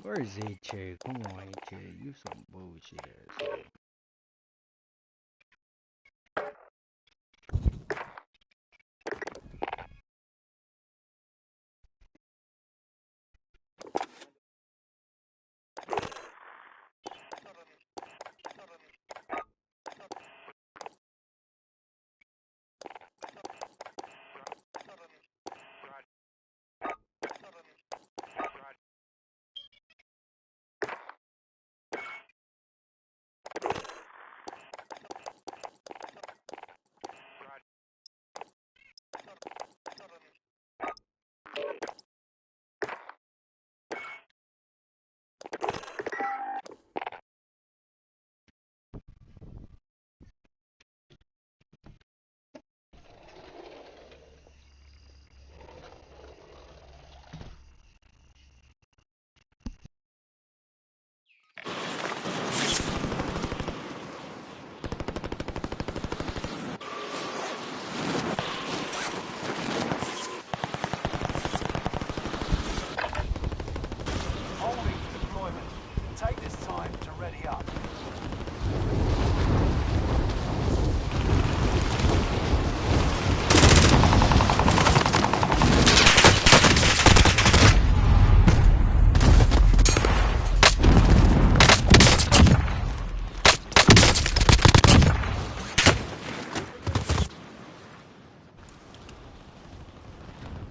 Where's HA? Come on, HA. You some bullshit ass.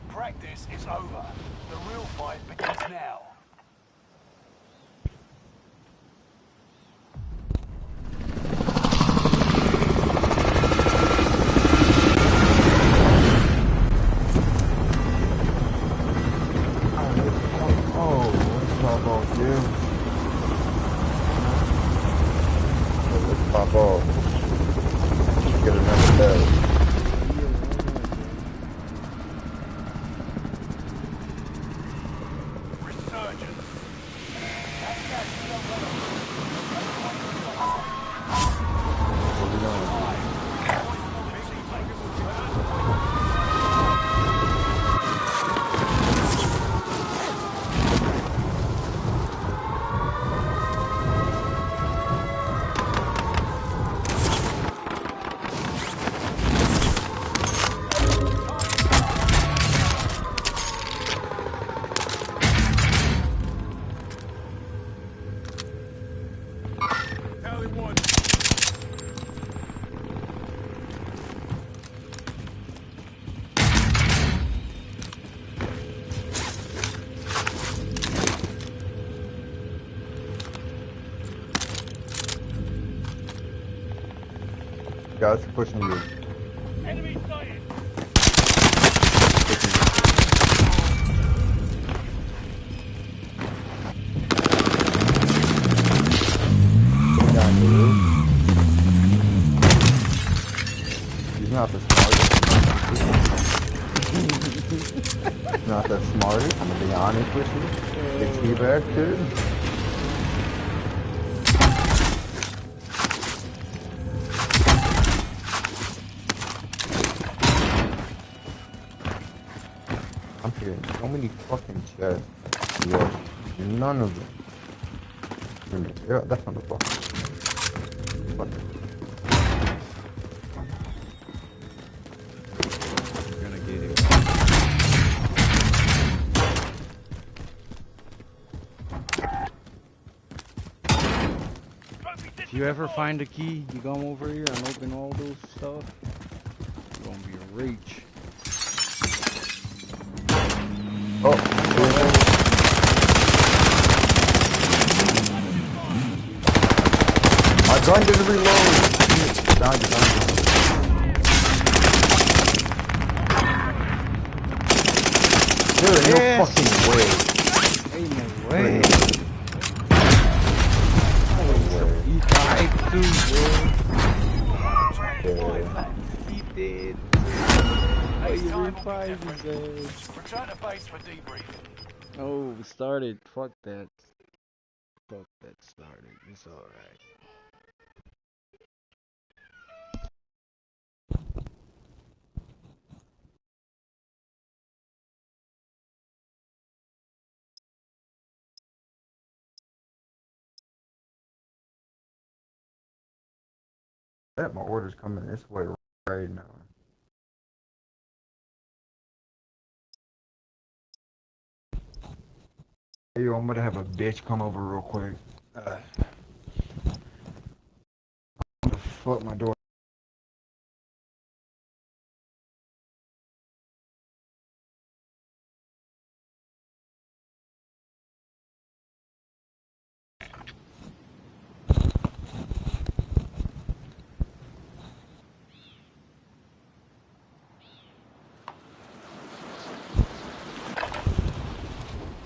Practice is over. The real fight begins now. Oh, let's pop off, dude. Let's pop off. Get another bed. Guys pushing you. Enemy sighted. Down the roof. He's not the smartest. He's not the smartest, I'm gonna be honest with you. The teabag dude. I'm hearing so many fucking chests. Look, none of them. Yeah, that's on the fuck. Fuck. You're gonna get it. If you ever find a key, you come over here and open all those stuff. It's gonna be a reach. Oh, my gun didn't reload. Behind you, behind you. Dude, no fucking way. Ain't no way. No He died too, bro. way. He did. Oh, you revived his ass. Return to base for debrief. Oh, started. Fuck that. Fuck that started. It's alright. Bet my order's coming this way right now. Hey, yo, I'm gonna have a bitch come over real quick. Fuck my door.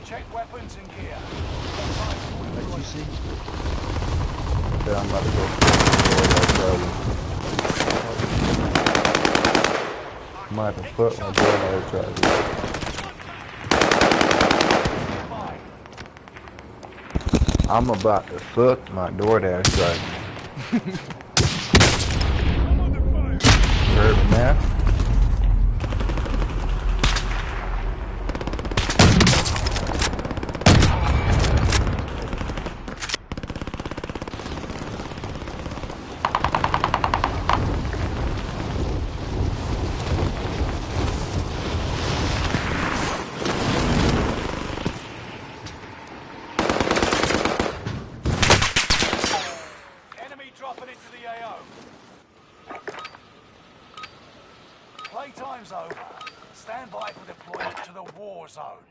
Check weapons and gear. What you see? Yeah, I'm about to go. I'm about to put my door in the trash. I'm about to fuck my DoorDash driver. Heard me, man? Enemy dropping into the AO. Playtime's over. Stand by for deployment to the war zone.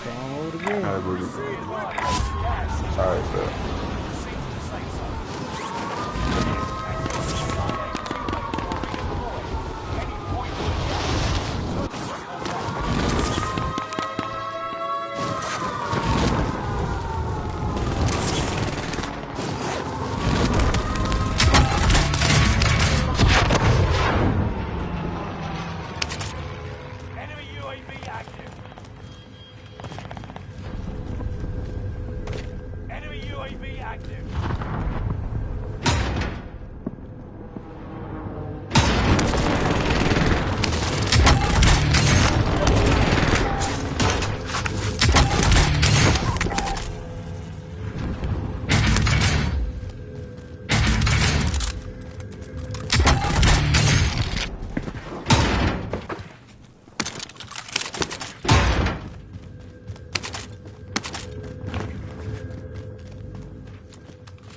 Download again. Alright, bro. Enemy UAV active. Enemy UAV active.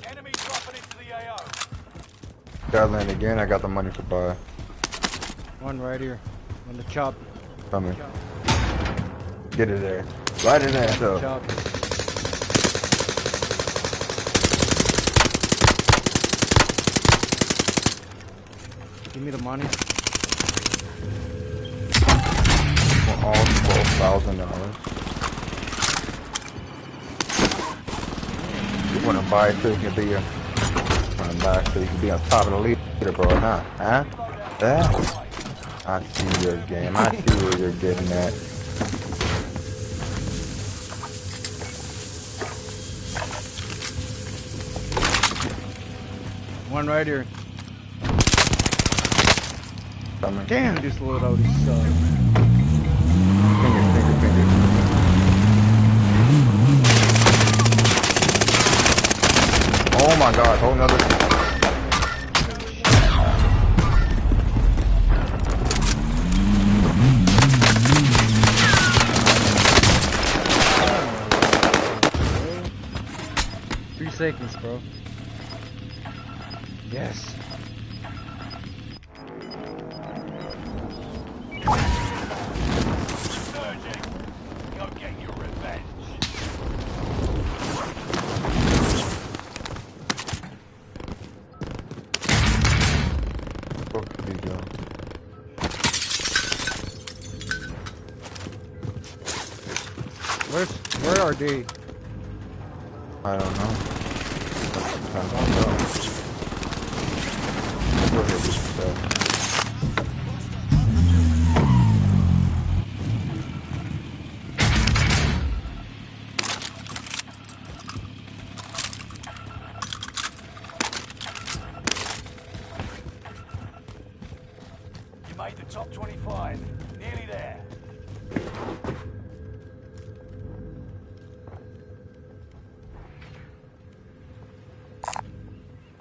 Enemy dropping into the AO. Gotta land again. I got the money to buy. One right here. On the chop. Coming. Get it there. Right in there, so. Chop. Give me the money. For all $12,000. You wanna buy it so you can be a buy it so you can be on top of the leader, bro, huh? Huh? That? I see your game. I see where you're getting at. One right here. Coming. Damn, this loadout is suck. Finger. Oh my god, whole nother. Seconds, bro. Yes. Surging. Go get your revenge. Fuck these guys. Where are they? I don't know. time. Go ahead, get yourself. You made the top 25. Nearly there.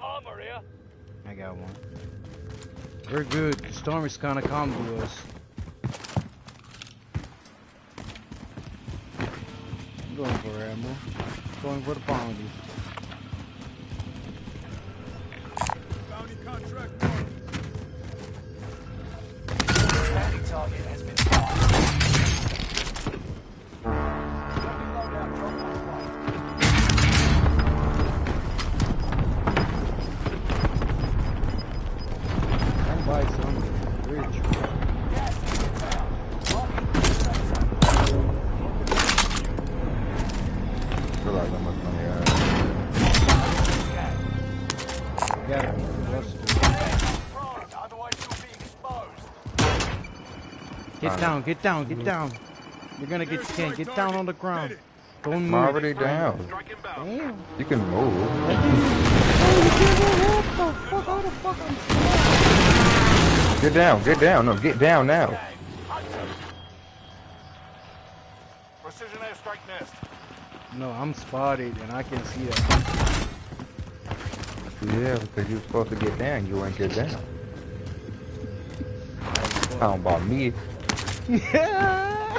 Armor here. I got one. We're good. The storm is kind of calm to us. I'm going for ammo. Going for the bounty. Bounty contract marked. Bounty target has been marked. Loadout drop on the way. I'll buy some. Rich. Gas is inbound. Marking the safe zone. I feel like that much money out. Got it. Busted. Otherwise you'll be exposed. Get down, get down, get down. You're gonna get canned. Get down on the ground. Don't I'm move. already down. Damn. You can move. Oh, you can't move. What the fuck? How the fuck I'm Get down, get down. No, get down now. Precision airstrike nest. No, I'm spotted and I can see that. Yeah, because you were supposed to get down. You ain't get down. Talking about me. Yeah,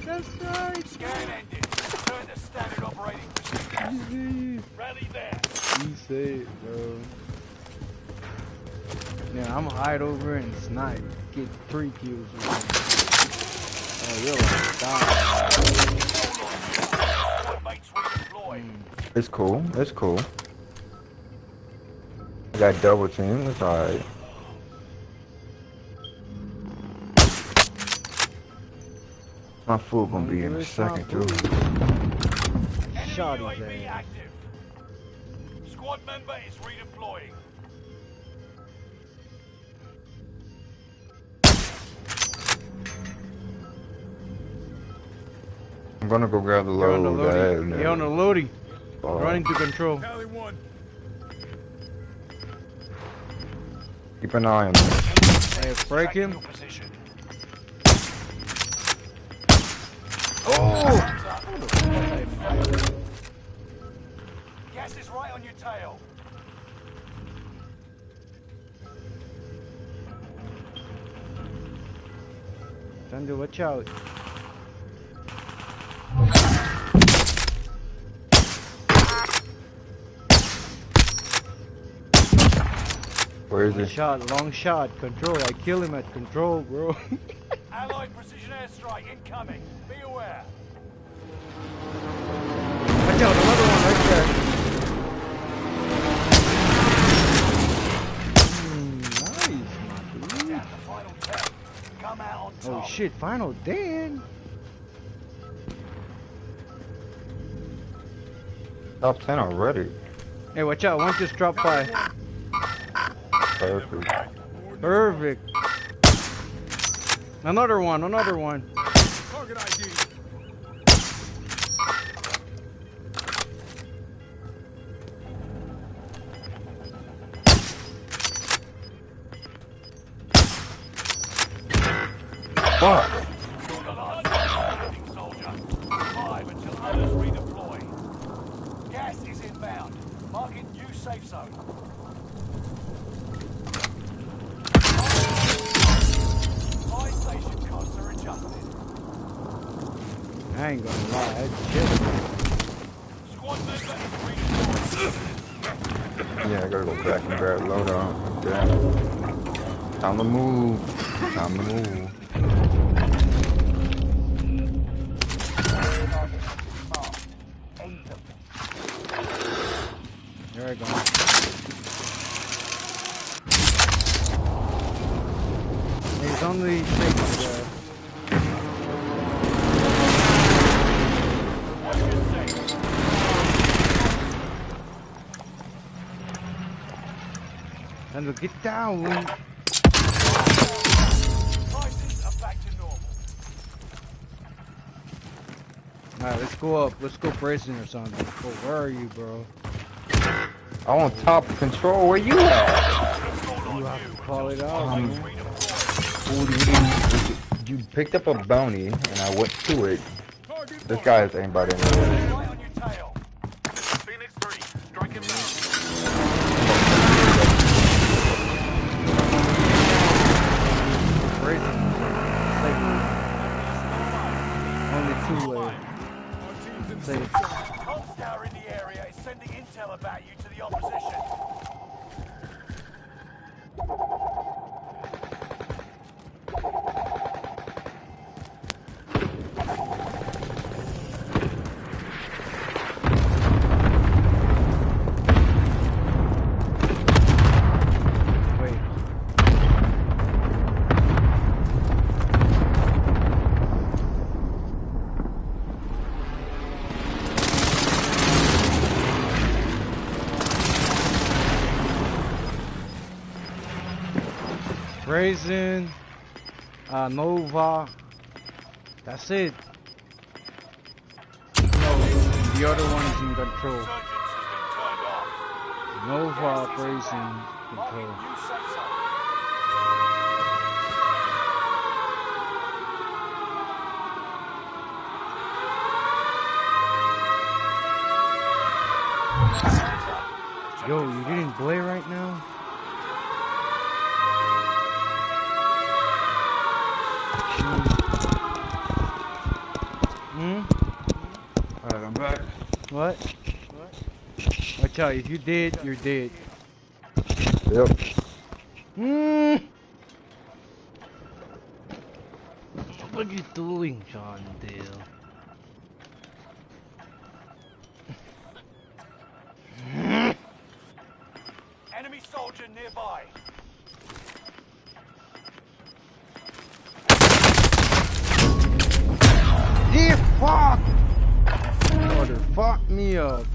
that's right. Scan ended. Return to standard operating procedure. Rally there. You say it, bro. Yeah, I'm gonna hide over and snipe. Get 3 kills. Oh, you're like dying. Mates redeployed. It's cool. It's cool. I got double team. It's alright. My food gonna be in a second too. Shot Enemy his UAV ass. active. Squad member is redeploying. I'm gonna go grab the You're on the load. loadie. You're on the loadie. Oh. Running to control. Tally 1. Keep an eye on me. Hey, break him. Your position. Oh! Gas is right on your tail. Thunder, watch out. Where is it? Long shot, control. I kill him at control, bro. Allied precision airstrike incoming. Be aware. Watch out, another one right there. Nice, my dude. Down to final 10. Come out on top. Oh shit, final Dan. Top 10 already. Hey, watch out, one just dropped by. Perfect. Perfect. Another one, another one. Target ID. Fuck. You're the last standing soldier. 5 until others redeploy. Gas is inbound. Marking new safe zone. Buy station costs are adjusted. I ain't gonna lie, that's chilling. Squad member is redeployed. Yeah, I gotta go back and grab load on. Damn. Time to move. Time to move. There I go. He's on the safety there. Time to get down. Prices are back to normal. Alright, let's go up. Let's go prison or something. Oh, where are you, bro? I'm on top control. Where you at? You have to call it out, man. You picked up a bounty and I went to it. This guy is aimbot in there. Right on your tail. Phoenix 3, strike him down. Prison. Only 2 left. Safe. Comms tower in the area is sending intel about you to the opposition. Wait. Brazen, Nova. That's it. No, the other one is in control. Insurgents has been turned off. Nova, Gas is Brazen, inbound. control. Marking new safe zone. Yo, you getting Blay right now? Alright, I'm back. What? Watch out, if you did, you're dead. Yep. What are you doing, John Dale? Enemy soldier nearby. Yeah, fuck! Brother, fuck me up.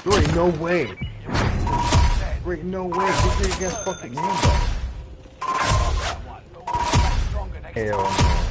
There ain't no way. There ain't no way. This is against fucking Nova. That one, but we'll come back stronger next time. Hell no.